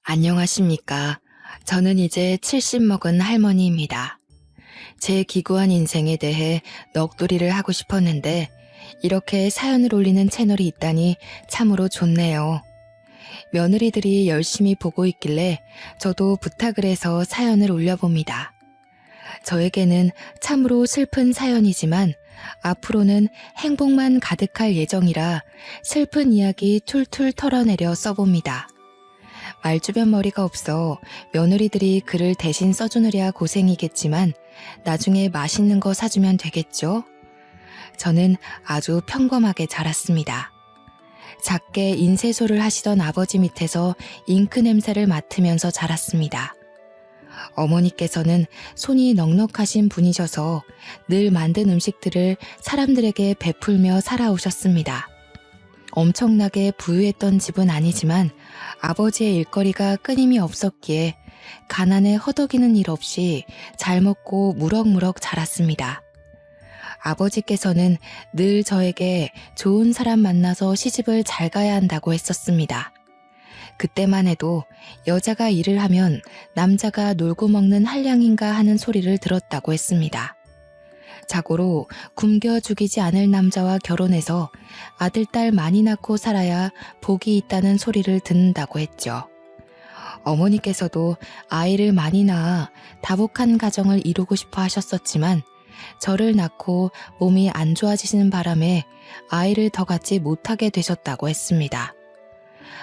안녕하십니까. 저는 이제 70 먹은 할머니입니다. 제 기구한 인생에 대해 넋두리를 하고 싶었는데 이렇게 사연을 올리는 채널이 있다니 참으로 좋네요. 며느리들이 열심히 보고 있길래 저도 부탁을 해서 사연을 올려봅니다. 저에게는 참으로 슬픈 사연이지만 앞으로는 행복만 가득할 예정이라 슬픈 이야기 툴툴 털어내려 써봅니다. 말주변 머리가 없어 며느리들이 글을 대신 써주느랴 고생이겠지만 나중에 맛있는 거 사주면 되겠죠? 저는 아주 평범하게 자랐습니다. 작게 인쇄소를 하시던 아버지 밑에서 잉크 냄새를 맡으면서 자랐습니다. 어머니께서는 손이 넉넉하신 분이셔서 늘 만든 음식들을 사람들에게 베풀며 살아오셨습니다. 엄청나게 부유했던 집은 아니지만 아버지의 일거리가 끊임이 없었기에 가난에 허덕이는 일 없이 잘 먹고 무럭무럭 자랐습니다. 아버지께서는 늘 저에게 좋은 사람 만나서 시집을 잘 가야 한다고 했었습니다. 그때만 해도 여자가 일을 하면 남자가 놀고 먹는 한량인가 하는 소리를 들었다고 했습니다. 자고로 굶겨 죽이지 않을 남자와 결혼해서 아들, 딸 많이 낳고 살아야 복이 있다는 소리를 듣는다고 했죠. 어머니께서도 아이를 많이 낳아 다복한 가정을 이루고 싶어 하셨었지만 저를 낳고 몸이 안 좋아지시는 바람에 아이를 더 갖지 못하게 되셨다고 했습니다.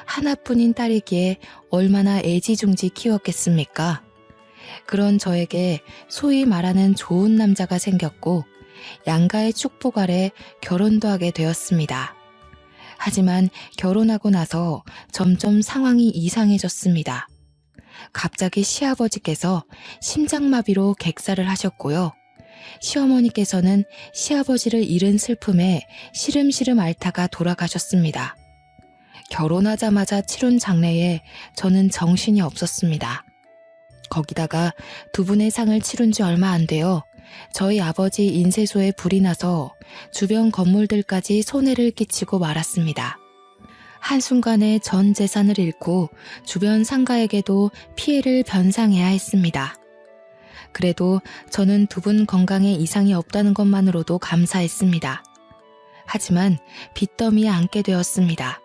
하나뿐인 딸이기에 얼마나 애지중지 키웠겠습니까? 그런 저에게 소위 말하는 좋은 남자가 생겼고 양가의 축복 아래 결혼도 하게 되었습니다. 하지만 결혼하고 나서 점점 상황이 이상해졌습니다. 갑자기 시아버지께서 심장마비로 객사를 하셨고요. 시어머니께서는 시아버지를 잃은 슬픔에 시름시름 앓다가 돌아가셨습니다. 결혼하자마자 치룬 장례에 저는 정신이 없었습니다. 거기다가 두 분의 상을 치룬 지 얼마 안 되어 저희 아버지 인쇄소에 불이 나서 주변 건물들까지 손해를 끼치고 말았습니다. 한순간에 전 재산을 잃고 주변 상가에게도 피해를 변상해야 했습니다. 그래도 저는 두 분 건강에 이상이 없다는 것만으로도 감사했습니다. 하지만 빚더미에 앉게 되었습니다.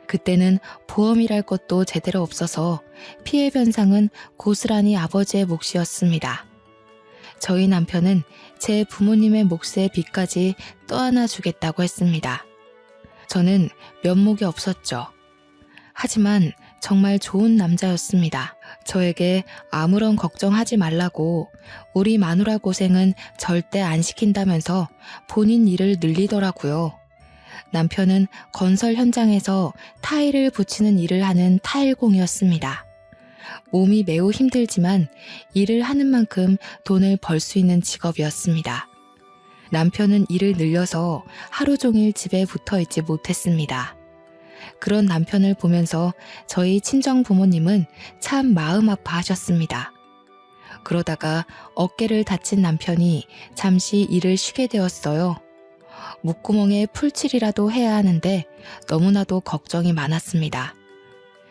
그때는 보험이랄 것도 제대로 없어서 피해 변상은 고스란히 아버지의 몫이었습니다. 저희 남편은 제 부모님의 몫의 빚까지 떠안아 주겠다고 했습니다. 저는 면목이 없었죠. 하지만 정말 좋은 남자였습니다. 저에게 아무런 걱정하지 말라고 우리 마누라 고생은 절대 안 시킨다면서 본인 일을 늘리더라고요. 남편은 건설 현장에서 타일을 붙이는 일을 하는 타일공이었습니다. 몸이 매우 힘들지만 일을 하는 만큼 돈을 벌 수 있는 직업이었습니다. 남편은 일을 늘려서 하루 종일 집에 붙어 있지 못했습니다. 그런 남편을 보면서 저희 친정 부모님은 참 마음 아파하셨습니다. 그러다가 어깨를 다친 남편이 잠시 일을 쉬게 되었어요. 목구멍에 풀칠이라도 해야 하는데 너무나도 걱정이 많았습니다.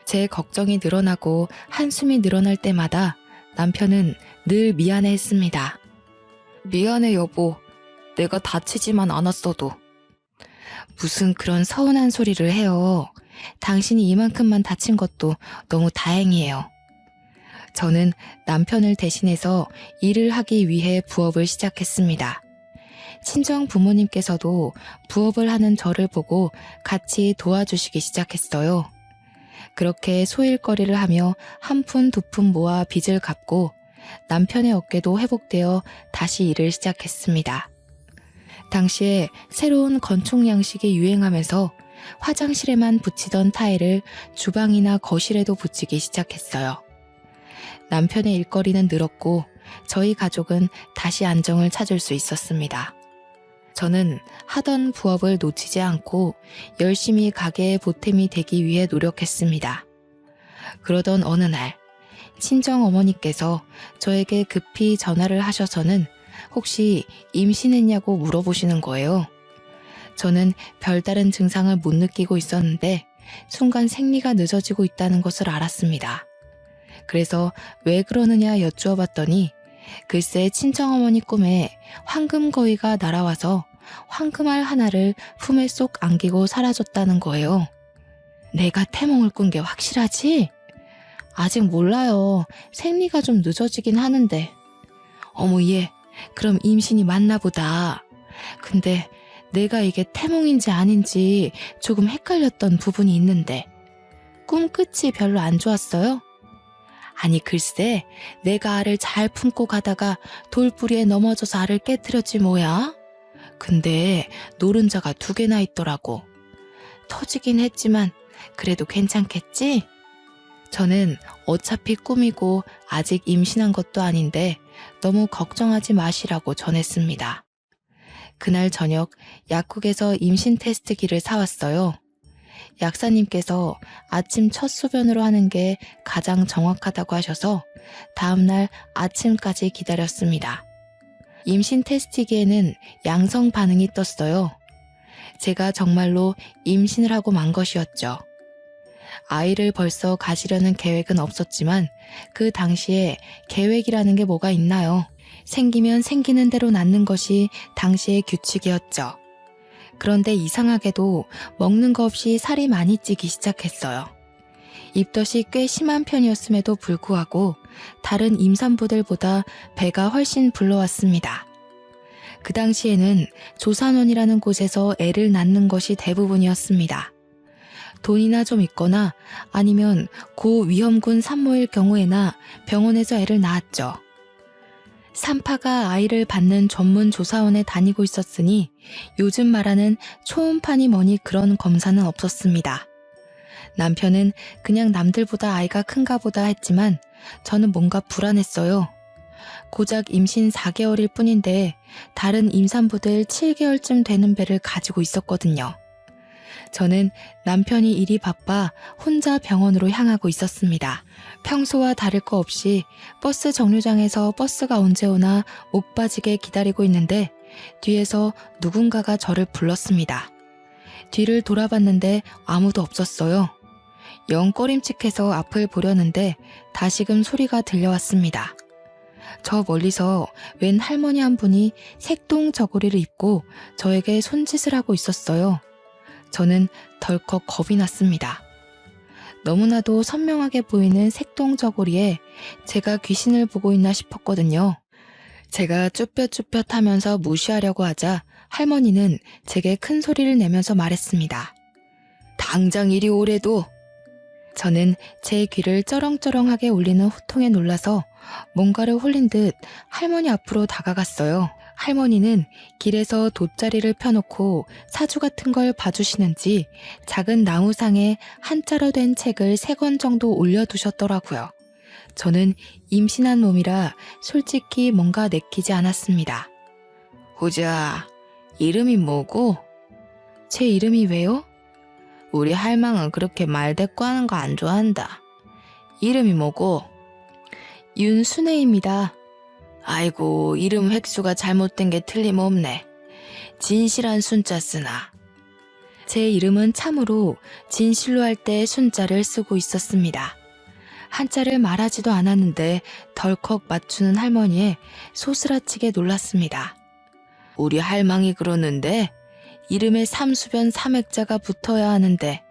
제 걱정이 늘어나고 한숨이 늘어날 때마다 남편은 늘 미안해했습니다. 미안해 여보, 내가 다치지만 않았어도. 무슨 그런 서운한 소리를 해요. 당신이 이만큼만 다친 것도 너무 다행이에요. 저는 남편을 대신해서 일을 하기 위해 부업을 시작했습니다. 친정 부모님께서도 부업을 하는 저를 보고 같이 도와주시기 시작했어요. 그렇게 소일거리를 하며 한 푼 두 푼 모아 빚을 갚고 남편의 어깨도 회복되어 다시 일을 시작했습니다. 당시에 새로운 건축 양식이 유행하면서 화장실에만 붙이던 타일을 주방이나 거실에도 붙이기 시작했어요. 남편의 일거리는 늘었고 저희 가족은 다시 안정을 찾을 수 있었습니다. 저는 하던 부업을 놓치지 않고 열심히 가게의 보탬이 되기 위해 노력했습니다. 그러던 어느 날 친정 어머니께서 저에게 급히 전화를 하셔서는 혹시 임신했냐고 물어보시는 거예요. 저는 별다른 증상을 못 느끼고 있었는데 순간 생리가 늦어지고 있다는 것을 알았습니다. 그래서 왜 그러느냐 여쭈어 봤더니 글쎄 친정어머니 꿈에 황금거위가 날아와서 황금알 하나를 품에 쏙 안기고 사라졌다는 거예요. 내가 태몽을 꾼 게 확실하지? 아직 몰라요. 생리가 좀 늦어지긴 하는데. 어머 얘, 그럼 임신이 맞나 보다. 근데 내가 이게 태몽인지 아닌지 조금 헷갈렸던 부분이 있는데 꿈 끝이 별로 안 좋았어요? 아니 글쎄 내가 알을 잘 품고 가다가 돌부리에 넘어져서 알을 깨트렸지 뭐야. 근데 노른자가 2개나 있더라고. 터지긴 했지만 그래도 괜찮겠지? 저는 어차피 꿈이고 아직 임신한 것도 아닌데 너무 걱정하지 마시라고 전했습니다. 그날 저녁 약국에서 임신 테스트기를 사왔어요. 약사님께서 아침 첫 소변으로 하는 게 가장 정확하다고 하셔서 다음날 아침까지 기다렸습니다. 임신 테스트기에는 양성 반응이 떴어요. 제가 정말로 임신을 하고 만 것이었죠. 아이를 벌써 가지려는 계획은 없었지만 그 당시에 계획이라는 게 뭐가 있나요? 생기면 생기는 대로 낳는 것이 당시의 규칙이었죠. 그런데 이상하게도 먹는 거 없이 살이 많이 찌기 시작했어요. 입덧이 꽤 심한 편이었음에도 불구하고 다른 임산부들보다 배가 훨씬 불러왔습니다. 그 당시에는 조산원이라는 곳에서 애를 낳는 것이 대부분이었습니다. 돈이나 좀 있거나 아니면 고위험군 산모일 경우에나 병원에서 애를 낳았죠. 산파가 아이를 받는 전문 조사원에 다니고 있었으니 요즘 말하는 초음파니 뭐니 그런 검사는 없었습니다. 남편은 그냥 남들보다 아이가 큰가 보다 했지만 저는 뭔가 불안했어요. 고작 임신 4개월일 뿐인데 다른 임산부들 7개월쯤 되는 배를 가지고 있었거든요. 저는 남편이 일이 바빠 혼자 병원으로 향하고 있었습니다. 평소와 다를 거 없이 버스 정류장에서 버스가 언제 오나 목 빠지게 기다리고 있는데 뒤에서 누군가가 저를 불렀습니다. 뒤를 돌아봤는데 아무도 없었어요. 영 꺼림칙해서 앞을 보려는데 다시금 소리가 들려왔습니다. 저 멀리서 웬 할머니 한 분이 색동 저고리를 입고 저에게 손짓을 하고 있었어요. 저는 덜컥 겁이 났습니다. 너무나도 선명하게 보이는 색동 저고리에 제가 귀신을 보고 있나 싶었거든요. 제가 쭈뼛쭈뼛 하면서 무시하려고 하자 할머니는 제게 큰 소리를 내면서 말했습니다. 당장 이리 오래도. 저는 제 귀를 쩌렁쩌렁하게 울리는 호통에 놀라서 뭔가를 홀린 듯 할머니 앞으로 다가갔어요. 할머니는 길에서 돗자리를 펴놓고 사주 같은 걸 봐주시는지 작은 나무상에 한자로 된 책을 3권 정도 올려두셨더라고요. 저는 임신한 몸이라 솔직히 뭔가 내키지 않았습니다. 호자, 이름이 뭐고? 제 이름이 왜요? 우리 할망은 그렇게 말대꾸 하는 거 안 좋아한다. 이름이 뭐고? 윤순애입니다. 아이고, 이름 획수가 잘못된 게 틀림없네. 진실한 순자 쓰나. 제 이름은 참으로 진실로 할 때 순자를 쓰고 있었습니다. 한자를 말하지도 않았는데 덜컥 맞추는 할머니에 소스라치게 놀랐습니다. 우리 할망이 그러는데 이름에 삼수변 삼액자가 붙어야 하는데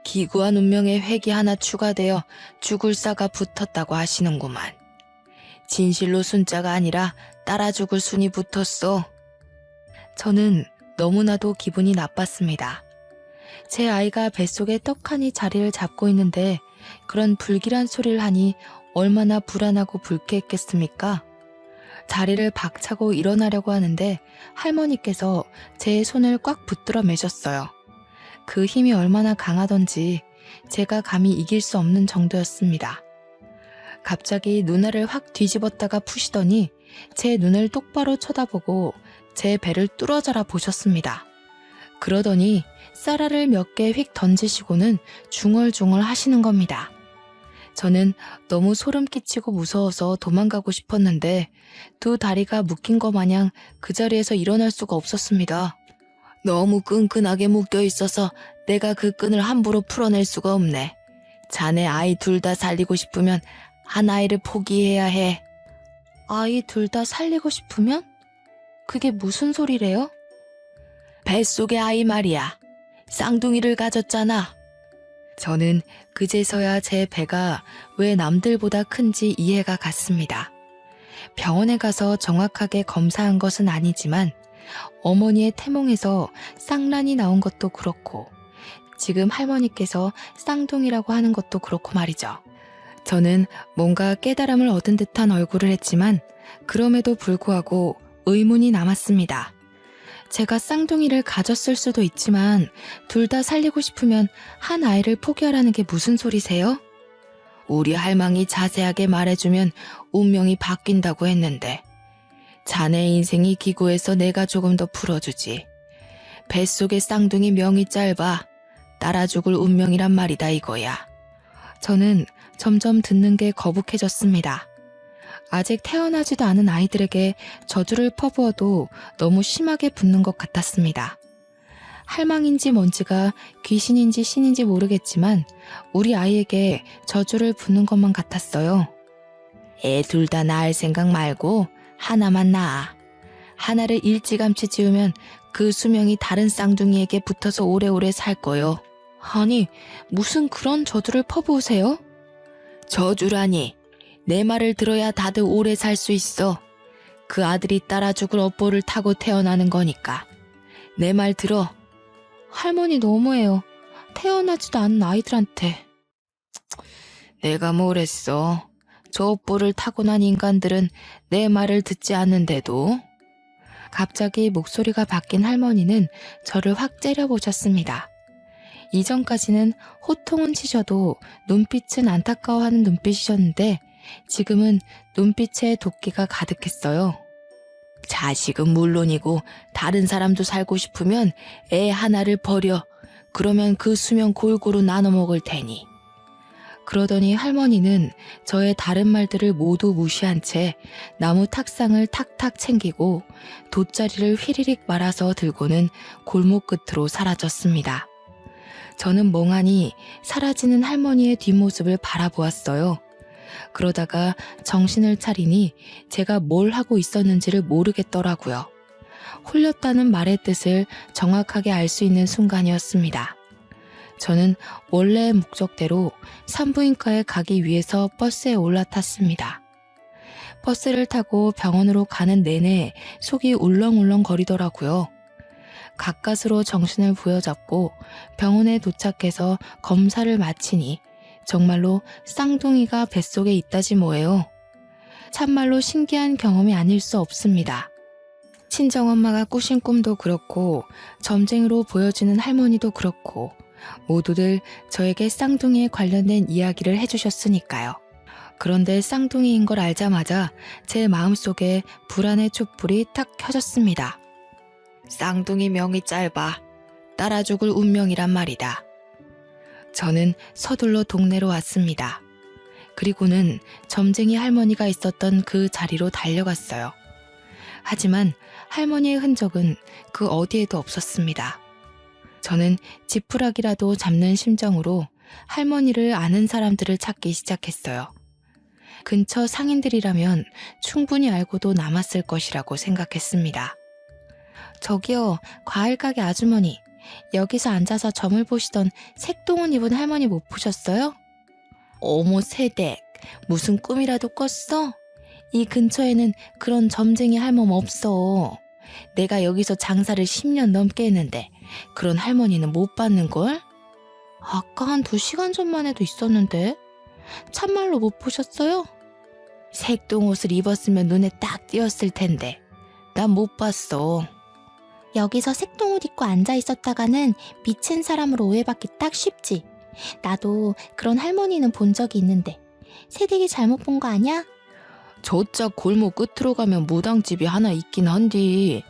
기구한 운명의 획이 하나 추가되어 죽을 사가 붙었다고 하시는구만. 진실로 순자가 아니라 따라 죽을 순이 붙었어. 저는 너무나도 기분이 나빴습니다. 제 아이가 뱃속에 떡하니 자리를 잡고 있는데 그런 불길한 소리를 하니 얼마나 불안하고 불쾌했겠습니까? 자리를 박차고 일어나려고 하는데 할머니께서 제 손을 꽉 붙들어 매셨어요. 그 힘이 얼마나 강하던지 제가 감히 이길 수 없는 정도였습니다. 갑자기 눈알을 확 뒤집었다가 푸시더니 제 눈을 똑바로 쳐다보고 제 배를 뚫어져라 보셨습니다. 그러더니 쌀알을 몇 개 휙 던지시고는 중얼중얼 하시는 겁니다. 저는 너무 소름 끼치고 무서워서 도망가고 싶었는데 2 다리가 묶인 것 마냥 그 자리에서 일어날 수가 없었습니다. 너무 끈끈하게 묶여 있어서 내가 그 끈을 함부로 풀어낼 수가 없네. 자네 아이 2 다 살리고 싶으면 한 아이를 포기해야 해. 아이 둘 다 살리고 싶으면? 그게 무슨 소리래요? 뱃속의 아이 말이야. 쌍둥이를 가졌잖아. 저는 그제서야 제 배가 왜 남들보다 큰지 이해가 갔습니다. 병원에 가서 정확하게 검사한 것은 아니지만 어머니의 태몽에서 쌍란이 나온 것도 그렇고 지금 할머니께서 쌍둥이라고 하는 것도 그렇고 말이죠. 저는 뭔가 깨달음을 얻은 듯한 얼굴을 했지만 그럼에도 불구하고 의문이 남았습니다. 제가 쌍둥이를 가졌을 수도 있지만 둘 다 살리고 싶으면 한 아이를 포기하라는 게 무슨 소리세요? 우리 할망이 자세하게 말해주면 운명이 바뀐다고 했는데 자네 인생이 기구해서 내가 조금 더 풀어주지. 뱃속의 쌍둥이 명이 짧아 따라 죽을 운명이란 말이다 이거야. 저는 점점 듣는 게 거북해졌습니다. 아직 태어나지도 않은 아이들에게 저주를 퍼부어도 너무 심하게 붙는 것 같았습니다. 할망인지 뭔지가 귀신인지 신인지 모르겠지만 우리 아이에게 저주를 붓는 것만 같았어요. 애 둘 다 낳을 생각 말고 하나만 낳아. 하나를 일찌감치 지우면 그 수명이 다른 쌍둥이에게 붙어서 오래오래 살 거요. 아니, 무슨 그런 저주를 퍼부으세요? 저주라니. 내 말을 들어야 다들 오래 살 수 있어. 그 아들이 따라 죽을 업보를 타고 태어나는 거니까. 내 말 들어. 할머니 너무해요. 태어나지도 않은 아이들한테. 내가 뭘 했어. 저 업보를 타고난 인간들은 내 말을 듣지 않는데도. 갑자기 목소리가 바뀐 할머니는 저를 확 째려보셨습니다. 이전까지는 호통은 치셔도 눈빛은 안타까워하는 눈빛이셨는데 지금은 눈빛에 도끼가 가득했어요. 자식은 물론이고 다른 사람도 살고 싶으면 애 하나를 버려. 그러면 그 수명 골고루 나눠 먹을 테니. 그러더니 할머니는 저의 다른 말들을 모두 무시한 채 나무 탁상을 탁탁 챙기고 돗자리를 휘리릭 말아서 들고는 골목 끝으로 사라졌습니다. 저는 멍하니 사라지는 할머니의 뒷모습을 바라보았어요. 그러다가 정신을 차리니 제가 뭘 하고 있었는지를 모르겠더라고요. 홀렸다는 말의 뜻을 정확하게 알 수 있는 순간이었습니다. 저는 원래의 목적대로 산부인과에 가기 위해서 버스에 올라탔습니다. 버스를 타고 병원으로 가는 내내 속이 울렁울렁 거리더라고요. 가까스로 정신을 부여잡고 병원에 도착해서 검사를 마치니 정말로 쌍둥이가 뱃속에 있다지 뭐예요. 참말로 신기한 경험이 아닐 수 없습니다. 친정엄마가 꾸신 꿈도 그렇고 점쟁이로 보여지는 할머니도 그렇고 모두들 저에게 쌍둥이에 관련된 이야기를 해주셨으니까요. 그런데 쌍둥이인 걸 알자마자 제 마음속에 불안의 촛불이 탁 켜졌습니다. 쌍둥이 명이 짧아 따라 죽을 운명이란 말이다. 저는 서둘러 동네로 왔습니다. 그리고는 점쟁이 할머니가 있었던 그 자리로 달려갔어요. 하지만 할머니의 흔적은 그 어디에도 없었습니다. 저는 지푸라기라도 잡는 심정으로 할머니를 아는 사람들을 찾기 시작했어요. 근처 상인들이라면 충분히 알고도 남았을 것이라고 생각했습니다. 저기요, 과일 가게 아주머니. 여기서 앉아서 점을 보시던 색동옷 입은 할머니 못 보셨어요? 어머 세댁, 무슨 꿈이라도 꿨어? 이 근처에는 그런 점쟁이 할멈 없어. 내가 여기서 장사를 10년 넘게 했는데 그런 할머니는 못 봤는걸? 아까 한 2시간 전만 해도 있었는데 참말로 못 보셨어요? 색동옷을 입었으면 눈에 딱 띄었을 텐데 난 못 봤어. 여기서 색동옷 입고 앉아 있었다가는 미친 사람으로 오해받기 딱 쉽지. 나도 그런 할머니는 본 적이 있는데 새댁이 잘못 본 거 아니야? 저짝 골목 끝으로 가면 무당집이 하나 있긴 한디.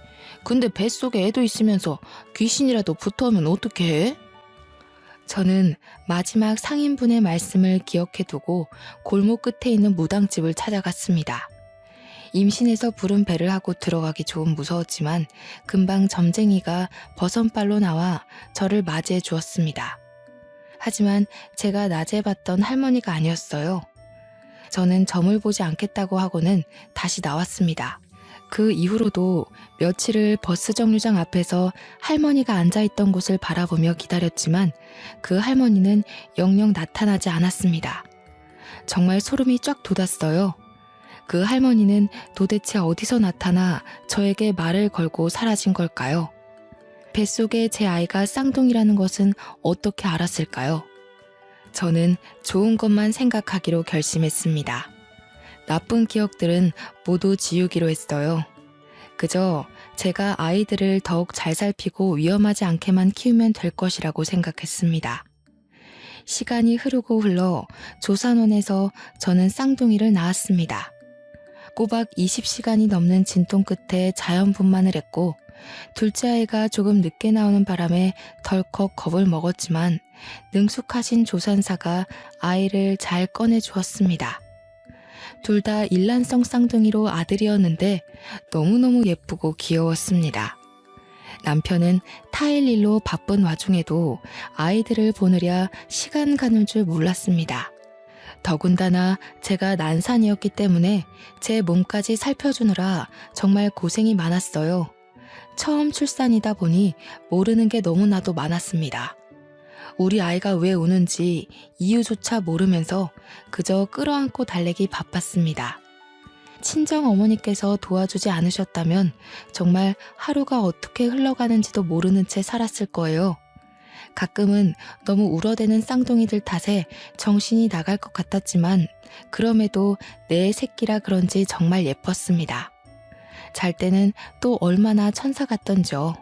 근데 뱃속에 애도 있으면서 귀신이라도 붙어오면 어떡해? 저는 마지막 상인분의 말씀을 기억해두고 골목 끝에 있는 무당집을 찾아갔습니다. 임신해서 부른 배를 하고 들어가기 조금 무서웠지만 금방 점쟁이가 버선발로 나와 저를 맞이해 주었습니다. 하지만 제가 낮에 봤던 할머니가 아니었어요. 저는 점을 보지 않겠다고 하고는 다시 나왔습니다. 그 이후로도 며칠을 버스 정류장 앞에서 할머니가 앉아있던 곳을 바라보며 기다렸지만 그 할머니는 영영 나타나지 않았습니다. 정말 소름이 쫙 돋았어요. 그 할머니는 도대체 어디서 나타나 저에게 말을 걸고 사라진 걸까요? 뱃속에 제 아이가 쌍둥이라는 것은 어떻게 알았을까요? 저는 좋은 것만 생각하기로 결심했습니다. 나쁜 기억들은 모두 지우기로 했어요. 그저 제가 아이들을 더욱 잘 살피고 위험하지 않게만 키우면 될 것이라고 생각했습니다. 시간이 흐르고 흘러 조산원에서 저는 쌍둥이를 낳았습니다. 꼬박 20시간이 넘는 진통 끝에 자연분만을 했고 둘째 아이가 조금 늦게 나오는 바람에 덜컥 겁을 먹었지만 능숙하신 조산사가 아이를 잘 꺼내주었습니다. 둘 다 일란성 쌍둥이로 아들이었는데 너무너무 예쁘고 귀여웠습니다. 남편은 타일 일로 바쁜 와중에도 아이들을 보느랴 시간 가는 줄 몰랐습니다. 더군다나 제가 난산이었기 때문에 제 몸까지 살펴주느라 정말 고생이 많았어요. 처음 출산이다 보니 모르는 게 너무나도 많았습니다. 우리 아이가 왜 우는지 이유조차 모르면서 그저 끌어안고 달래기 바빴습니다. 친정 어머니께서 도와주지 않으셨다면 정말 하루가 어떻게 흘러가는지도 모르는 채 살았을 거예요. 가끔은 너무 울어대는 쌍둥이들 탓에 정신이 나갈 것 같았지만 그럼에도 내 새끼라 그런지 정말 예뻤습니다. 잘 때는 또 얼마나 천사 같던지요.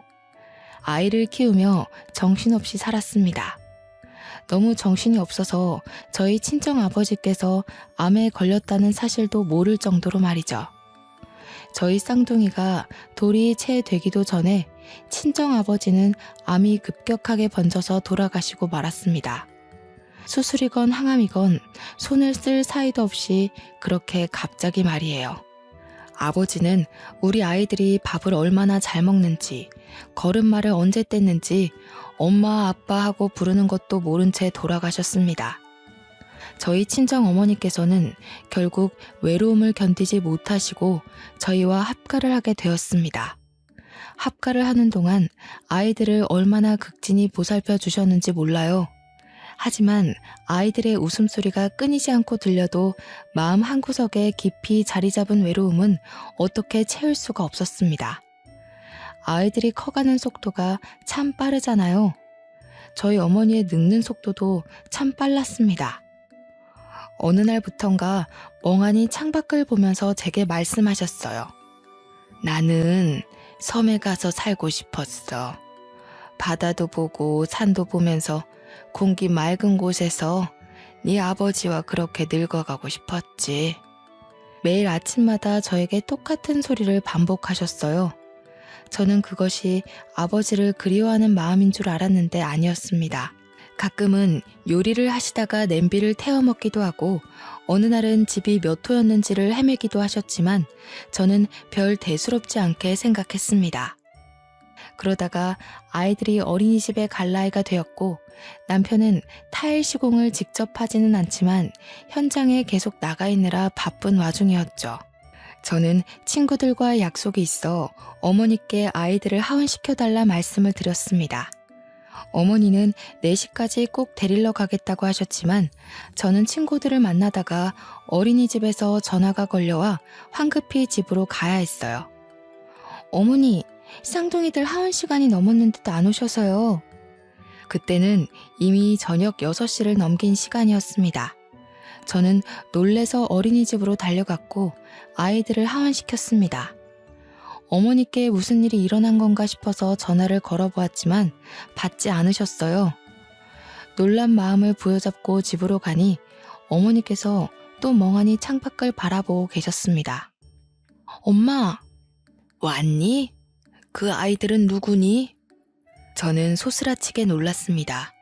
아이를 키우며 정신없이 살았습니다. 너무 정신이 없어서 저희 친정아버지께서 암에 걸렸다는 사실도 모를 정도로 말이죠. 저희 쌍둥이가 돌이 채 되기도 전에 친정아버지는 암이 급격하게 번져서 돌아가시고 말았습니다. 수술이건 항암이건 손을 쓸 사이도 없이 그렇게 갑자기 말이에요. 아버지는 우리 아이들이 밥을 얼마나 잘 먹는지, 걸음마를 언제 뗐는지 엄마 아빠 하고 부르는 것도 모른 채 돌아가셨습니다. 저희 친정 어머니께서는 결국 외로움을 견디지 못하시고 저희와 합가를 하게 되었습니다. 합가를 하는 동안 아이들을 얼마나 극진히 보살펴 주셨는지 몰라요. 하지만 아이들의 웃음소리가 끊이지 않고 들려도 마음 한구석에 깊이 자리 잡은 외로움은 어떻게 채울 수가 없었습니다. 아이들이 커가는 속도가 참 빠르잖아요. 저희 어머니의 늙는 속도도 참 빨랐습니다. 어느 날부턴가 멍하니 창밖을 보면서 제게 말씀하셨어요. 나는 섬에 가서 살고 싶었어. 바다도 보고 산도 보면서 공기 맑은 곳에서 네 아버지와 그렇게 늙어가고 싶었지. 매일 아침마다 저에게 똑같은 소리를 반복하셨어요. 저는 그것이 아버지를 그리워하는 마음인 줄 알았는데 아니었습니다. 가끔은 요리를 하시다가 냄비를 태워 먹기도 하고 어느 날은 집이 몇 호였는지를 헤매기도 하셨지만 저는 별 대수롭지 않게 생각했습니다. 그러다가 아이들이 어린이집에 갈 나이가 되었고 남편은 타일 시공을 직접 하지는 않지만 현장에 계속 나가 있느라 바쁜 와중이었죠. 저는 친구들과 약속이 있어 어머니께 아이들을 하원시켜달라 말씀을 드렸습니다. 어머니는 4시까지 꼭 데리러 가겠다고 하셨지만 저는 친구들을 만나다가 어린이집에서 전화가 걸려와 황급히 집으로 가야 했어요. 어머니, 쌍둥이들 하원 시간이 넘었는데도 안 오셔서요. 그때는 이미 저녁 6시를 넘긴 시간이었습니다. 저는 놀래서 어린이집으로 달려갔고 아이들을 하원시켰습니다. 어머니께 무슨 일이 일어난 건가 싶어서 전화를 걸어보았지만 받지 않으셨어요. 놀란 마음을 부여잡고 집으로 가니 어머니께서 또 멍하니 창밖을 바라보고 계셨습니다. 엄마, 왔니? 그 아이들은 누구니? 저는 소스라치게 놀랐습니다.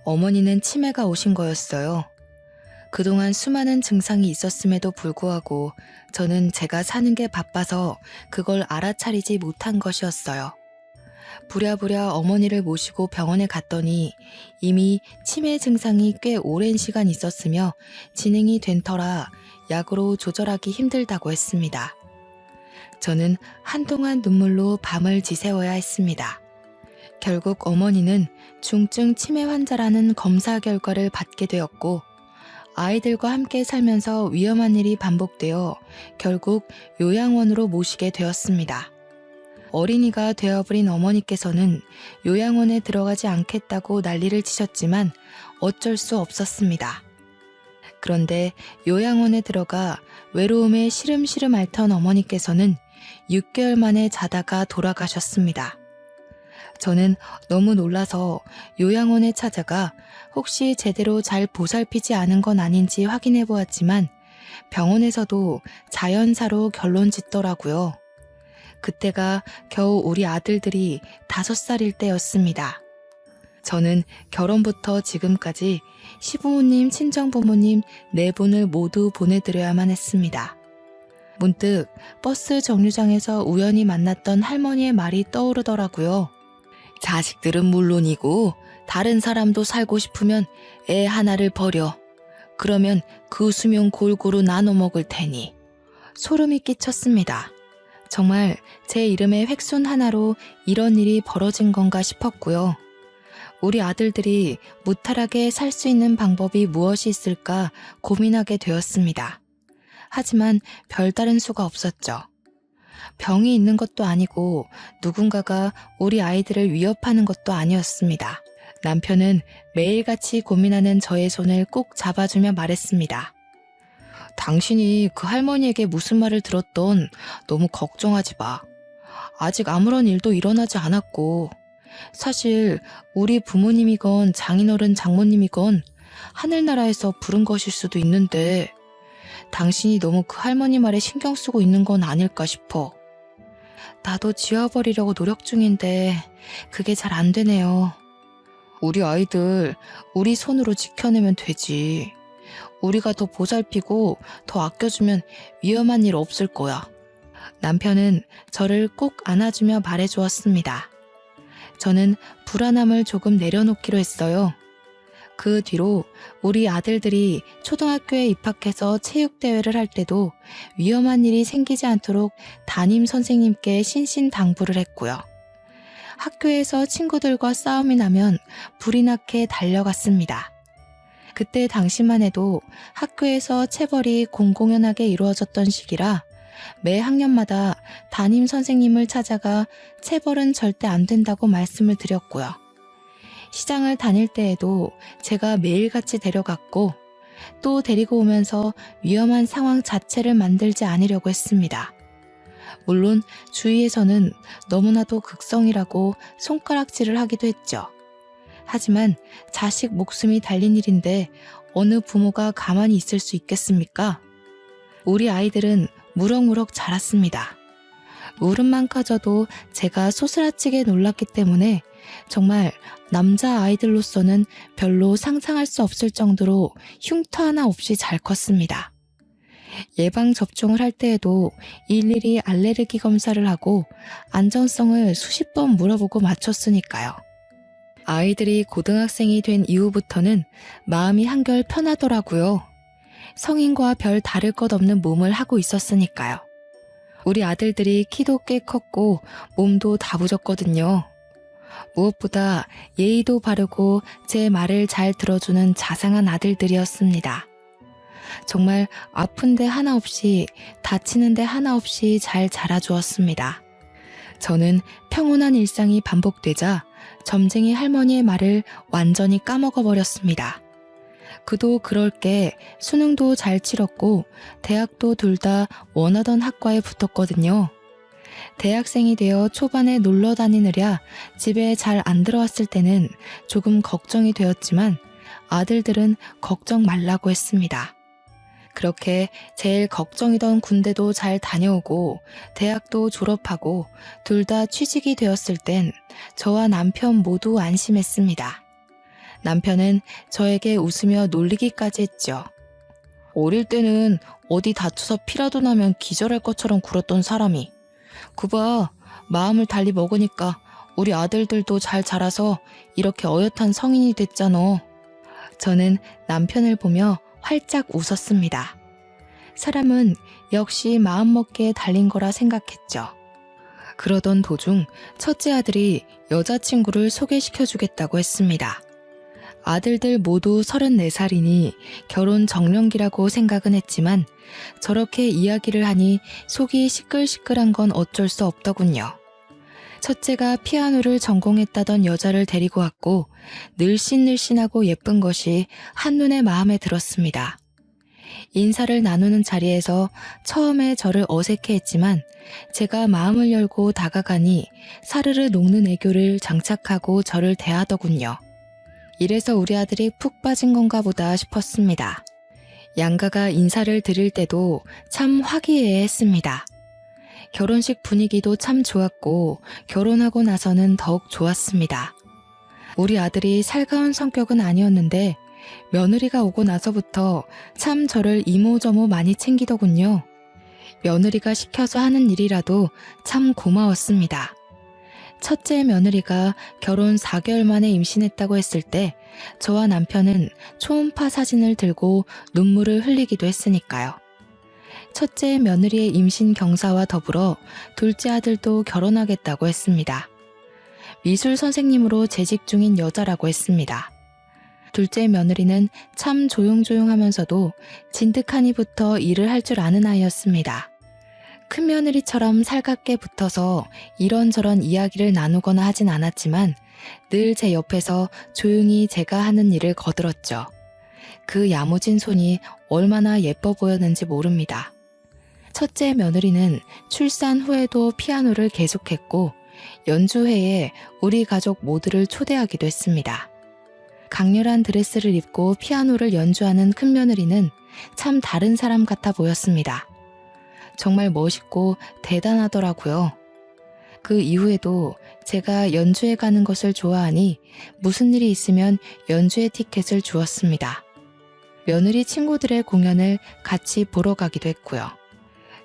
어머니는 치매가 오신 거였어요. 그동안 수많은 증상이 있었음에도 불구하고 저는 제가 사는 게 바빠서 그걸 알아차리지 못한 것이었어요. 부랴부랴 어머니를 모시고 병원에 갔더니 이미 치매 증상이 꽤 오랜 시간 있었으며 진행이 된 터라 약으로 조절하기 힘들다고 했습니다. 저는 한동안 눈물로 밤을 지새워야 했습니다. 결국 어머니는 중증 치매 환자라는 검사 결과를 받게 되었고 아이들과 함께 살면서 위험한 일이 반복되어 결국 요양원으로 모시게 되었습니다. 어린이가 되어버린 어머니께서는 요양원에 들어가지 않겠다고 난리를 치셨지만 어쩔 수 없었습니다. 그런데 요양원에 들어가 외로움에 시름시름 앓던 어머니께서는 6개월 만에 자다가 돌아가셨습니다. 저는 너무 놀라서 요양원에 찾아가 혹시 제대로 잘 보살피지 않은 건 아닌지 확인해 보았지만 병원에서도 자연사로 결론 짓더라고요. 그때가 겨우 우리 아들들이 5살일 때였습니다. 저는 결혼부터 지금까지 시부모님, 친정부모님 4분을 모두 보내드려야만 했습니다. 문득 버스 정류장에서 우연히 만났던 할머니의 말이 떠오르더라고요. 자식들은 물론이고 다른 사람도 살고 싶으면 애 하나를 버려. 그러면 그 수명 골고루 나눠 먹을 테니. 소름이 끼쳤습니다. 정말 제 이름의 획순 하나로 이런 일이 벌어진 건가 싶었고요. 우리 아들들이 무탈하게 살 수 있는 방법이 무엇이 있을까 고민하게 되었습니다. 하지만 별다른 수가 없었죠. 병이 있는 것도 아니고 누군가가 우리 아이들을 위협하는 것도 아니었습니다. 남편은 매일같이 고민하는 저의 손을 꼭 잡아주며 말했습니다. 당신이 그 할머니에게 무슨 말을 들었던 너무 걱정하지 마. 아직 아무런 일도 일어나지 않았고 사실 우리 부모님이건 장인어른 장모님이건 하늘나라에서 부른 것일 수도 있는데 당신이 너무 그 할머니 말에 신경 쓰고 있는 건 아닐까 싶어. 나도 지워버리려고 노력 중인데 그게 잘 안 되네요. 우리 아이들 우리 손으로 지켜내면 되지. 우리가 더 보살피고 더 아껴주면 위험한 일 없을 거야. 남편은 저를 꼭 안아주며 말해주었습니다. 저는 불안함을 조금 내려놓기로 했어요. 그 뒤로 우리 아들들이 초등학교에 입학해서 체육대회를 할 때도 위험한 일이 생기지 않도록 담임 선생님께 신신당부를 했고요. 학교에서 친구들과 싸움이 나면 불이 나게 달려갔습니다. 그때 당시만 해도 학교에서 체벌이 공공연하게 이루어졌던 시기라 매 학년마다 담임 선생님을 찾아가 체벌은 절대 안 된다고 말씀을 드렸고요. 시장을 다닐 때에도 제가 매일같이 데려갔고 또 데리고 오면서 위험한 상황 자체를 만들지 않으려고 했습니다. 물론 주위에서는 너무나도 극성이라고 손가락질을 하기도 했죠. 하지만 자식 목숨이 달린 일인데 어느 부모가 가만히 있을 수 있겠습니까? 우리 아이들은 무럭무럭 자랐습니다. 울음만 커져도 제가 소스라치게 놀랐기 때문에 정말 남자 아이들로서는 별로 상상할 수 없을 정도로 흉터 하나 없이 잘 컸습니다. 예방접종을 할 때에도 일일이 알레르기 검사를 하고 안전성을 수십 번 물어보고 맞췄으니까요. 아이들이 고등학생이 된 이후부터는 마음이 한결 편하더라고요. 성인과 별 다를 것 없는 몸을 하고 있었으니까요. 우리 아들들이 키도 꽤 컸고 몸도 다부졌거든요. 무엇보다 예의도 바르고 제 말을 잘 들어주는 자상한 아들들이었습니다. 정말 아픈 데 하나 없이 다치는 데 하나 없이 잘 자라주었습니다. 저는 평온한 일상이 반복되자 점쟁이 할머니의 말을 완전히 까먹어버렸습니다. 그도 그럴 게 수능도 잘 치렀고 대학도 둘 다 원하던 학과에 붙었거든요. 대학생이 되어 초반에 놀러 다니느랴 집에 잘 안 들어왔을 때는 조금 걱정이 되었지만 아들들은 걱정 말라고 했습니다. 그렇게 제일 걱정이던 군대도 잘 다녀오고 대학도 졸업하고 둘 다 취직이 되었을 땐 저와 남편 모두 안심했습니다. 남편은 저에게 웃으며 놀리기까지 했죠. 어릴 때는 어디 다쳐서 피라도 나면 기절할 것처럼 굴었던 사람이 그봐 마음을 달리 먹으니까 우리 아들들도 잘 자라서 이렇게 어엿한 성인이 됐잖아. 저는 남편을 보며 활짝 웃었습니다. 사람은 역시 마음먹기에 달린 거라 생각했죠. 그러던 도중 첫째 아들이 여자친구를 소개시켜주겠다고 했습니다. 아들들 모두 34살이니 결혼 정년기라고 생각은 했지만 저렇게 이야기를 하니 속이 시끌시끌한 건 어쩔 수 없더군요. 첫째가 피아노를 전공했다던 여자를 데리고 왔고 늘씬늘씬하고 예쁜 것이 한눈에 마음에 들었습니다. 인사를 나누는 자리에서 처음에 저를 어색해했지만 제가 마음을 열고 다가가니 사르르 녹는 애교를 장착하고 저를 대하더군요. 이래서 우리 아들이 푹 빠진 건가 보다 싶었습니다. 양가가 인사를 드릴 때도 참 화기애애했습니다. 결혼식 분위기도 참 좋았고 결혼하고 나서는 더욱 좋았습니다. 우리 아들이 살가운 성격은 아니었는데 며느리가 오고 나서부터 참 저를 이모저모 많이 챙기더군요. 며느리가 시켜서 하는 일이라도 참 고마웠습니다. 첫째 며느리가 결혼 4개월 만에 임신했다고 했을 때 저와 남편은 초음파 사진을 들고 눈물을 흘리기도 했으니까요. 첫째 며느리의 임신 경사와 더불어 둘째 아들도 결혼하겠다고 했습니다. 미술 선생님으로 재직 중인 여자라고 했습니다. 둘째 며느리는 참 조용조용하면서도 진득하니부터 일을 할 줄 아는 아이였습니다. 큰 며느리처럼 살갑게 붙어서 이런저런 이야기를 나누거나 하진 않았지만 늘 제 옆에서 조용히 제가 하는 일을 거들었죠. 그 야무진 손이 얼마나 예뻐 보였는지 모릅니다. 첫째 며느리는 출산 후에도 피아노를 계속했고 연주회에 우리 가족 모두를 초대하기도 했습니다. 강렬한 드레스를 입고 피아노를 연주하는 큰 며느리는 참 다른 사람 같아 보였습니다. 정말 멋있고 대단하더라고요. 그 이후에도 제가 연주회 가는 것을 좋아하니 무슨 일이 있으면 연주회 티켓을 주었습니다. 며느리 친구들의 공연을 같이 보러 가기도 했고요.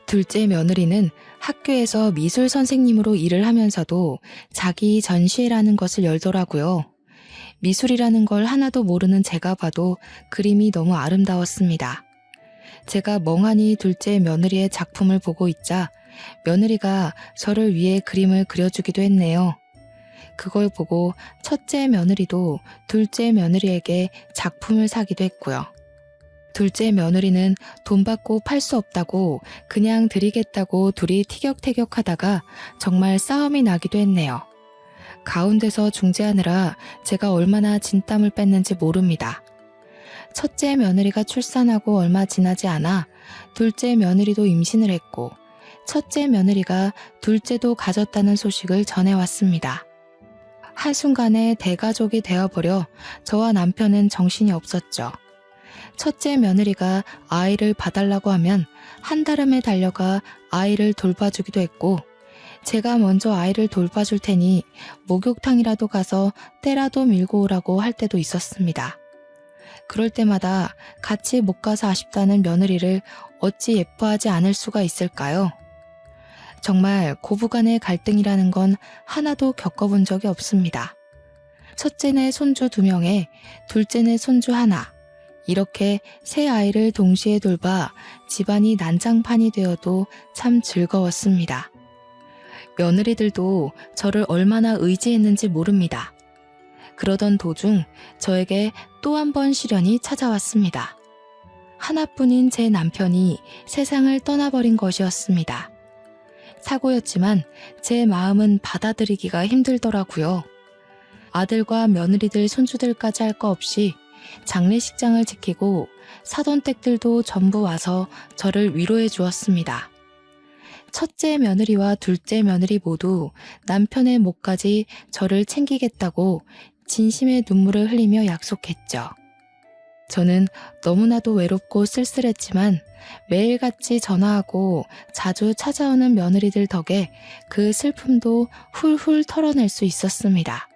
둘째 며느리는 학교에서 미술 선생님으로 일을 하면서도 자기 전시회라는 것을 열더라고요. 미술이라는 걸 하나도 모르는 제가 봐도 그림이 너무 아름다웠습니다. 제가 멍하니 둘째 며느리의 작품을 보고 있자 며느리가 저를 위해 그림을 그려주기도 했네요. 그걸 보고 첫째 며느리도 둘째 며느리에게 작품을 사기도 했고요. 둘째 며느리는 돈 받고 팔 수 없다고 그냥 드리겠다고 둘이 티격태격하다가 정말 싸움이 나기도 했네요. 가운데서 중재하느라 제가 얼마나 진땀을 뺐는지 모릅니다. 첫째 며느리가 출산하고 얼마 지나지 않아 둘째 며느리도 임신을 했고 첫째 며느리가 둘째도 가졌다는 소식을 전해왔습니다. 한순간에 대가족이 되어버려 저와 남편은 정신이 없었죠. 첫째 며느리가 아이를 봐달라고 하면 한달음에 달려가 아이를 돌봐주기도 했고 제가 먼저 아이를 돌봐줄 테니 목욕탕이라도 가서 때라도 밀고 오라고 할 때도 있었습니다. 그럴 때마다 같이 못 가서 아쉽다는 며느리를 어찌 예뻐하지 않을 수가 있을까요? 정말 고부간의 갈등이라는 건 하나도 겪어본 적이 없습니다. 첫째네 손주 2명에 둘째네 손주 하나, 이렇게 세 아이를 동시에 돌봐 집안이 난장판이 되어도 참 즐거웠습니다. 며느리들도 저를 얼마나 의지했는지 모릅니다. 그러던 도중 저에게 또 한 번 시련이 찾아왔습니다. 하나뿐인 제 남편이 세상을 떠나버린 것이었습니다. 사고였지만 제 마음은 받아들이기가 힘들더라고요. 아들과 며느리들 손주들까지 할 거 없이 장례식장을 지키고 사돈 댁들도 전부 와서 저를 위로해 주었습니다. 첫째 며느리와 둘째 며느리 모두 남편의 몫까지 저를 챙기겠다고 진심의 눈물을 흘리며 약속했죠. 저는 너무나도 외롭고 쓸쓸했지만 매일같이 전화하고 자주 찾아오는 며느리들 덕에 그 슬픔도 훌훌 털어낼 수 있었습니다.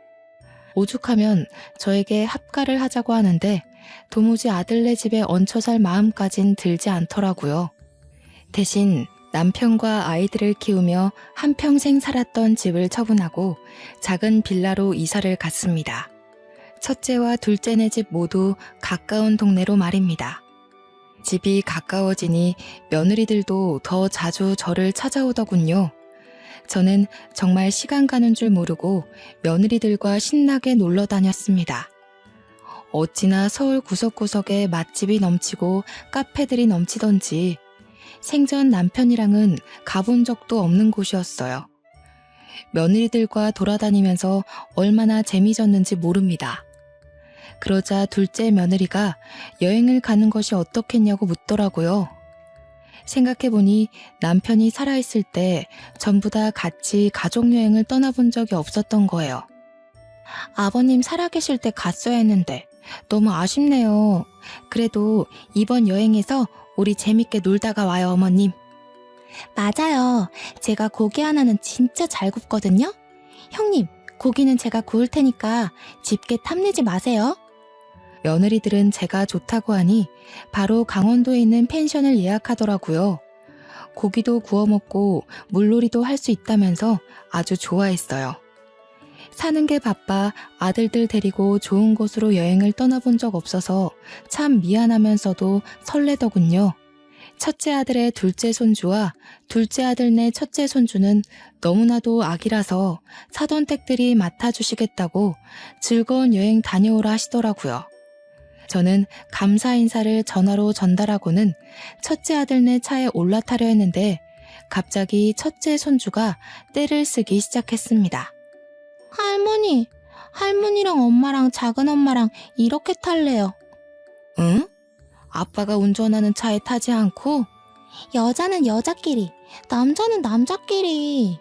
오죽하면 저에게 합가를 하자고 하는데 도무지 아들네 집에 얹혀 살 마음까진 들지 않더라고요. 대신 남편과 아이들을 키우며 한평생 살았던 집을 처분하고 작은 빌라로 이사를 갔습니다. 첫째와 둘째네 집 모두 가까운 동네로 말입니다. 집이 가까워지니 며느리들도 더 자주 저를 찾아오더군요. 저는 정말 시간 가는 줄 모르고 며느리들과 신나게 놀러 다녔습니다. 어찌나 서울 구석구석에 맛집이 넘치고 카페들이 넘치던지 생전 남편이랑은 가본 적도 없는 곳이었어요. 며느리들과 돌아다니면서 얼마나 재미졌는지 모릅니다. 그러자 둘째 며느리가 여행을 가는 것이 어떻겠냐고 묻더라고요. 생각해보니 남편이 살아있을 때 전부 다 같이 가족여행을 떠나본 적이 없었던 거예요. 아버님 살아계실 때 갔어야 했는데 너무 아쉽네요. 그래도 이번 여행에서 우리 재밌게 놀다가 와요, 어머님. 맞아요. 제가 고기 하나는 진짜 잘 굽거든요. 형님, 고기는 제가 구울 테니까 집게 탐내지 마세요. 며느리들은 제가 좋다고 하니 바로 강원도에 있는 펜션을 예약하더라고요. 고기도 구워 먹고 물놀이도 할 수 있다면서 아주 좋아했어요. 사는 게 바빠 아들들 데리고 좋은 곳으로 여행을 떠나본 적 없어서 참 미안하면서도 설레더군요. 첫째 아들의 둘째 손주와 둘째 아들네 첫째 손주는 너무나도 아기라서 사돈 댁들이 맡아주시겠다고 즐거운 여행 다녀오라 하시더라고요. 저는 감사 인사를 전화로 전달하고는 첫째 아들네 차에 올라타려 했는데 갑자기 첫째 손주가 떼를 쓰기 시작했습니다. 할머니랑 엄마랑 작은 엄마랑 이렇게 탈래요. 응? 아빠가 운전하는 차에 타지 않고? 여자는 여자끼리, 남자는 남자끼리.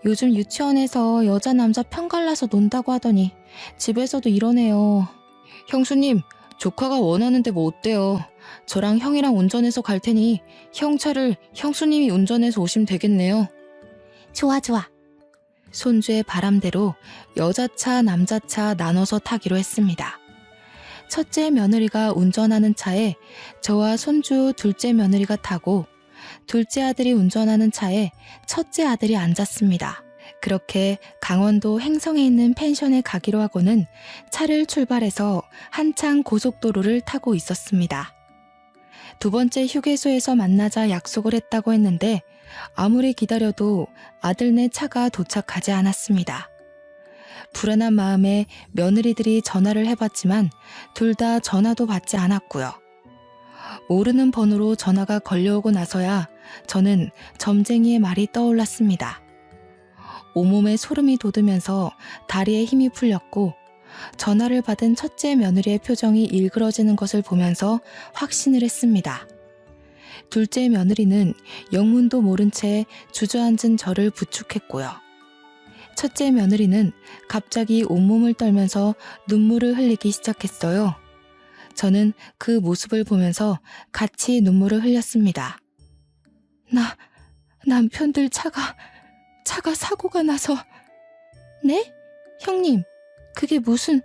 요즘 유치원에서 여자 남자 편갈라서 논다고 하더니 집에서도 이러네요. 형수님, 조카가 원하는데 뭐 어때요? 저랑 형이랑 운전해서 갈 테니 형 차를 형수님이 운전해서 오시면 되겠네요. 좋아. 손주의 바람대로 여자차, 남자차 나눠서 타기로 했습니다. 첫째 며느리가 운전하는 차에 저와 손주 둘째 며느리가 타고 둘째 아들이 운전하는 차에 첫째 아들이 앉았습니다. 그렇게 강원도 횡성에 있는 펜션에 가기로 하고는 차를 출발해서 한창 고속도로를 타고 있었습니다. 두 번째 휴게소에서 만나자 약속을 했다고 했는데 아무리 기다려도 아들네 차가 도착하지 않았습니다. 불안한 마음에 며느리들이 전화를 해봤지만 둘 다 전화도 받지 않았고요. 모르는 번호로 전화가 걸려오고 나서야 저는 점쟁이의 말이 떠올랐습니다. 온몸에 소름이 돋으면서 다리에 힘이 풀렸고 전화를 받은 첫째 며느리의 표정이 일그러지는 것을 보면서 확신을 했습니다. 둘째 며느리는 영문도 모른 채 주저앉은 저를 부축했고요. 첫째 며느리는 갑자기 온몸을 떨면서 눈물을 흘리기 시작했어요. 저는 그 모습을 보면서 같이 눈물을 흘렸습니다. 남편들 차가 사고가 나서. 네? 형님, 그게 무슨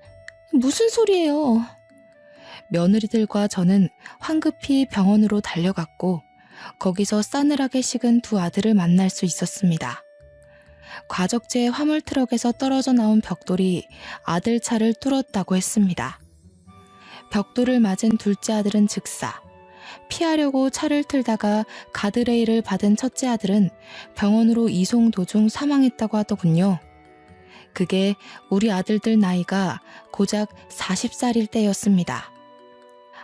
소리예요? 며느리들과 저는 황급히 병원으로 달려갔고 거기서 싸늘하게 식은 두 아들을 만날 수 있었습니다. 과적제 화물 트럭에서 떨어져 나온 벽돌이 아들 차를 뚫었다고 했습니다. 벽돌을 맞은 둘째 아들은 즉사, 피하려고 차를 틀다가 가드레일을 받은 첫째 아들은 병원으로 이송 도중 사망했다고 하더군요. 그게 우리 아들들 나이가 고작 40살일 때였습니다.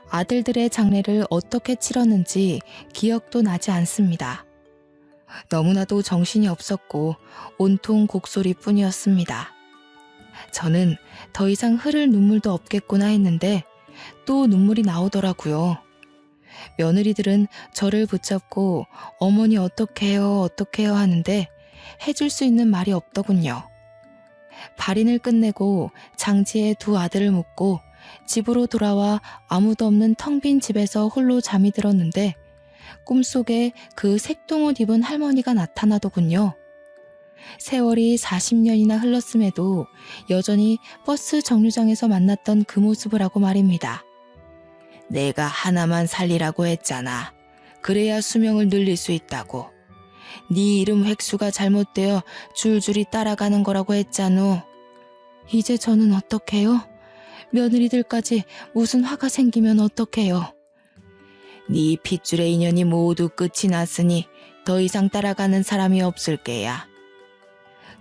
아들들의 장례를 어떻게 치렀는지 기억도 나지 않습니다. 너무나도 정신이 없었고 온통 곡소리뿐이었습니다. 저는 더 이상 흐를 눈물도 없겠구나 했는데 또 눈물이 나오더라고요. 며느리들은 저를 붙잡고 어머니 어떡해요 하는데 해줄 수 있는 말이 없더군요. 발인을 끝내고 장지에 두 아들을 묻고 집으로 돌아와 아무도 없는 텅 빈 집에서 홀로 잠이 들었는데 꿈속에 그 색동옷 입은 할머니가 나타나더군요. 세월이 40년이나 흘렀음에도 여전히 버스 정류장에서 만났던 그 모습을 하고 말입니다. 내가 하나만 살리라고 했잖아. 그래야 수명을 늘릴 수 있다고. 네 이름 획수가 잘못되어 줄줄이 따라가는 거라고 했잖아. 이제 저는 어떡해요? 며느리들까지 무슨 화가 생기면 어떡해요? 네 핏줄의 인연이 모두 끝이 났으니 더 이상 따라가는 사람이 없을 게야.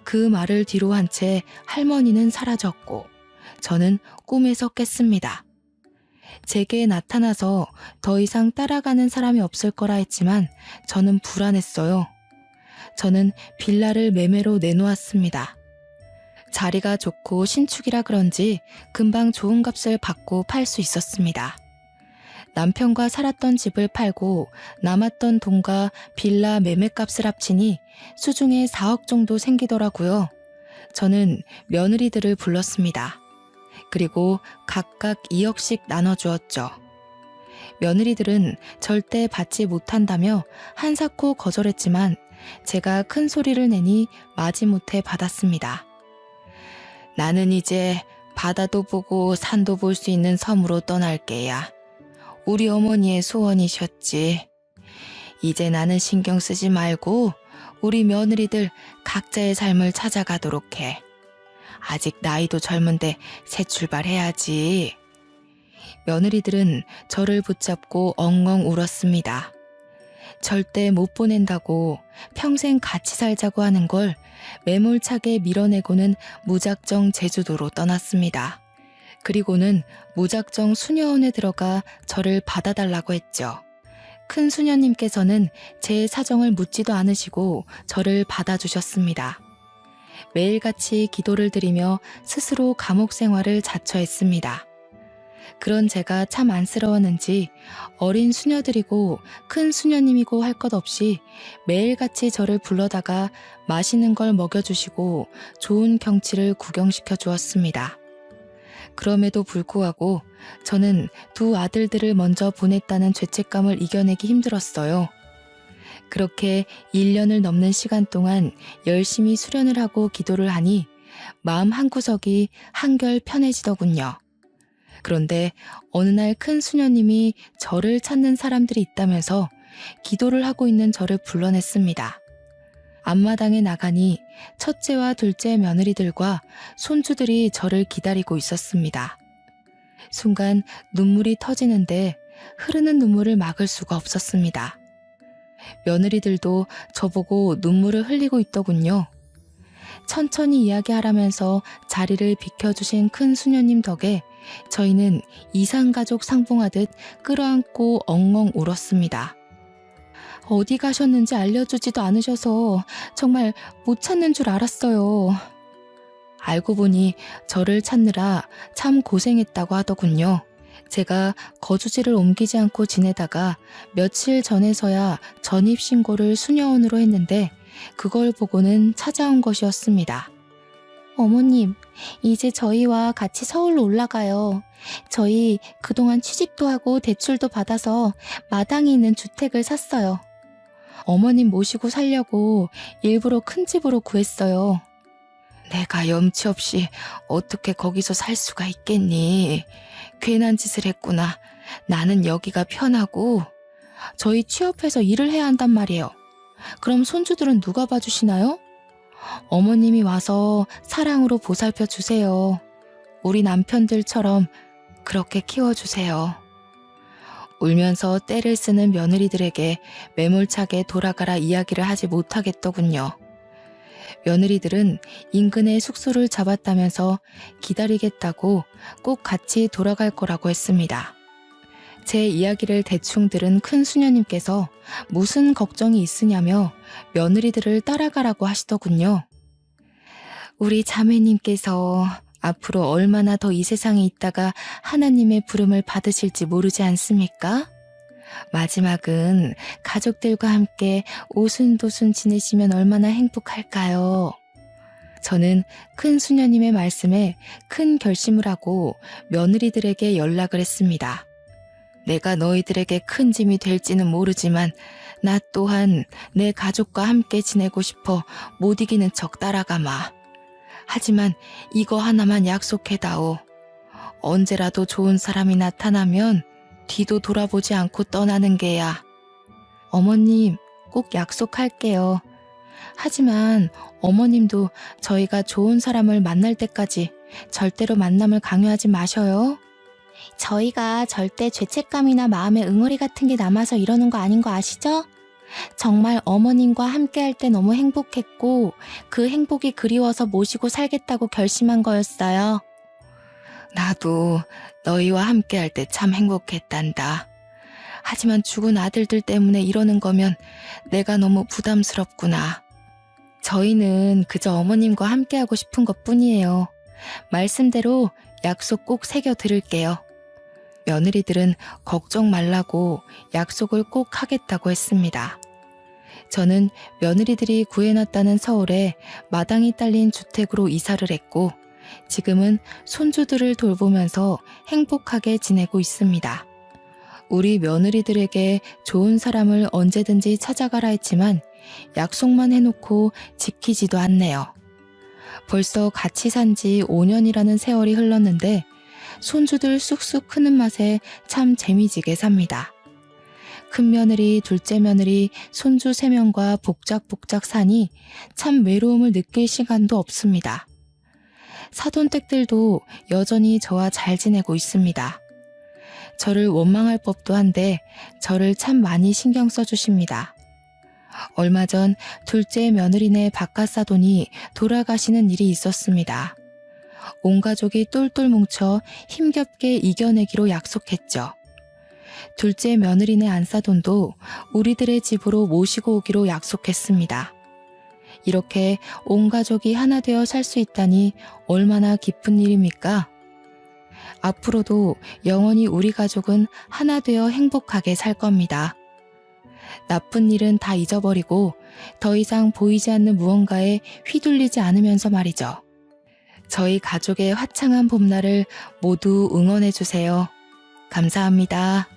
그 말을 뒤로 한 채 할머니는 사라졌고 저는 꿈에서 깼습니다. 제게 나타나서 더 이상 따라가는 사람이 없을 거라 했지만 저는 불안했어요. 저는 빌라를 매매로 내놓았습니다. 자리가 좋고 신축이라 그런지 금방 좋은 값을 받고 팔 수 있었습니다. 남편과 살았던 집을 팔고 남았던 돈과 빌라 매매값을 합치니 수중에 4억 정도 생기더라고요. 저는 며느리들을 불렀습니다. 그리고 각각 2억씩 나눠주었죠. 며느리들은 절대 받지 못한다며 한사코 거절했지만 제가 큰 소리를 내니 마지못해 받았습니다. 나는 이제 바다도 보고 산도 볼 수 있는 섬으로 떠날 게야. 우리 어머니의 소원이셨지. 이제 나는 신경 쓰지 말고 우리 며느리들 각자의 삶을 찾아가도록 해. 아직 나이도 젊은데 새 출발해야지. 며느리들은 저를 붙잡고 엉엉 울었습니다. 절대 못 보낸다고 평생 같이 살자고 하는 걸 매몰차게 밀어내고는 무작정 제주도로 떠났습니다. 그리고는 무작정 수녀원에 들어가 저를 받아달라고 했죠. 큰 수녀님께서는 제 사정을 묻지도 않으시고 저를 받아주셨습니다. 매일같이 기도를 드리며 스스로 감옥 생활을 자처했습니다. 그런 제가 참 안쓰러웠는지 어린 수녀들이고 큰 수녀님이고 할 것 없이 매일같이 저를 불러다가 맛있는 걸 먹여주시고 좋은 경치를 구경시켜 주었습니다. 그럼에도 불구하고 저는 두 아들들을 먼저 보냈다는 죄책감을 이겨내기 힘들었어요. 그렇게 1년을 넘는 시간 동안 열심히 수련을 하고 기도를 하니 마음 한구석이 한결 편해지더군요. 그런데 어느 날 큰 수녀님이 저를 찾는 사람들이 있다면서 기도를 하고 있는 저를 불러냈습니다. 앞마당에 나가니 첫째와 둘째 며느리들과 손주들이 저를 기다리고 있었습니다. 순간 눈물이 터지는데 흐르는 눈물을 막을 수가 없었습니다. 며느리들도 저보고 눈물을 흘리고 있더군요. 천천히 이야기하라면서 자리를 비켜주신 큰 수녀님 덕에 저희는 이산가족 상봉하듯 끌어안고 엉엉 울었습니다. 어디 가셨는지 알려주지도 않으셔서 정말 못 찾는 줄 알았어요. 알고 보니 저를 찾느라 참 고생했다고 하더군요. 제가 거주지를 옮기지 않고 지내다가 며칠 전에서야 전입신고를 수녀원으로 했는데 그걸 보고는 찾아온 것이었습니다. 어머님, 이제 저희와 같이 서울로 올라가요. 저희 그동안 취직도 하고 대출도 받아서 마당에 있는 주택을 샀어요. 어머님 모시고 살려고 일부러 큰 집으로 구했어요. 내가 염치 없이 어떻게 거기서 살 수가 있겠니? 괜한 짓을 했구나. 나는 여기가 편하고 저희 취업해서 일을 해야 한단 말이에요. 그럼 손주들은 누가 봐주시나요? 어머님이 와서 사랑으로 보살펴 주세요. 우리 남편들처럼 그렇게 키워주세요. 울면서 떼를 쓰는 며느리들에게 매몰차게 돌아가라 이야기를 하지 못하겠더군요. 며느리들은 인근에 숙소를 잡았다면서 기다리겠다고 꼭 같이 돌아갈 거라고 했습니다. 제 이야기를 대충 들은 큰 수녀님께서 무슨 걱정이 있으냐며 며느리들을 따라가라고 하시더군요. 우리 자매님께서 앞으로 얼마나 더 이 세상에 있다가 하나님의 부름을 받으실지 모르지 않습니까? 마지막은 가족들과 함께 오순도순 지내시면 얼마나 행복할까요? 저는 큰 수녀님의 말씀에 큰 결심을 하고 며느리들에게 연락을 했습니다. 내가 너희들에게 큰 짐이 될지는 모르지만 나 또한 내 가족과 함께 지내고 싶어 못 이기는 척 따라가마. 하지만 이거 하나만 약속해다오. 언제라도 좋은 사람이 나타나면 뒤도 돌아보지 않고 떠나는 게야. 어머님, 꼭 약속할게요. 하지만 어머님도 저희가 좋은 사람을 만날 때까지 절대로 만남을 강요하지 마셔요. 저희가 절대 죄책감이나 마음의 응어리 같은 게 남아서 이러는 거 아닌 거 아시죠? 정말 어머님과 함께 할 때 너무 행복했고 그 행복이 그리워서 모시고 살겠다고 결심한 거였어요. 나도 너희와 함께 할 때 참 행복했단다. 하지만 죽은 아들들 때문에 이러는 거면 내가 너무 부담스럽구나. 저희는 그저 어머님과 함께 하고 싶은 것 뿐이에요. 말씀대로 약속 꼭 새겨 드릴게요. 며느리들은 걱정 말라고 약속을 꼭 하겠다고 했습니다. 저는 며느리들이 구해놨다는 서울에 마당이 딸린 주택으로 이사를 했고 지금은 손주들을 돌보면서 행복하게 지내고 있습니다. 우리 며느리들에게 좋은 사람을 언제든지 찾아가라 했지만 약속만 해놓고 지키지도 않네요. 벌써 같이 산 지 5년이라는 세월이 흘렀는데 손주들 쑥쑥 크는 맛에 참 재미지게 삽니다. 큰 며느리, 둘째 며느리, 손주 3명과 복작복작 사니 참 외로움을 느낄 시간도 없습니다. 사돈댁들도 여전히 저와 잘 지내고 있습니다. 저를 원망할 법도 한데 저를 참 많이 신경 써주십니다. 얼마 전 둘째 며느리네 바깥사돈이 돌아가시는 일이 있었습니다. 온 가족이 똘똘 뭉쳐 힘겹게 이겨내기로 약속했죠. 둘째 며느리네 안사돈도 우리들의 집으로 모시고 오기로 약속했습니다. 이렇게 온 가족이 하나 되어 살 수 있다니 얼마나 기쁜 일입니까? 앞으로도 영원히 우리 가족은 하나 되어 행복하게 살 겁니다. 나쁜 일은 다 잊어버리고 더 이상 보이지 않는 무언가에 휘둘리지 않으면서 말이죠. 저희 가족의 화창한 봄날을 모두 응원해주세요. 감사합니다.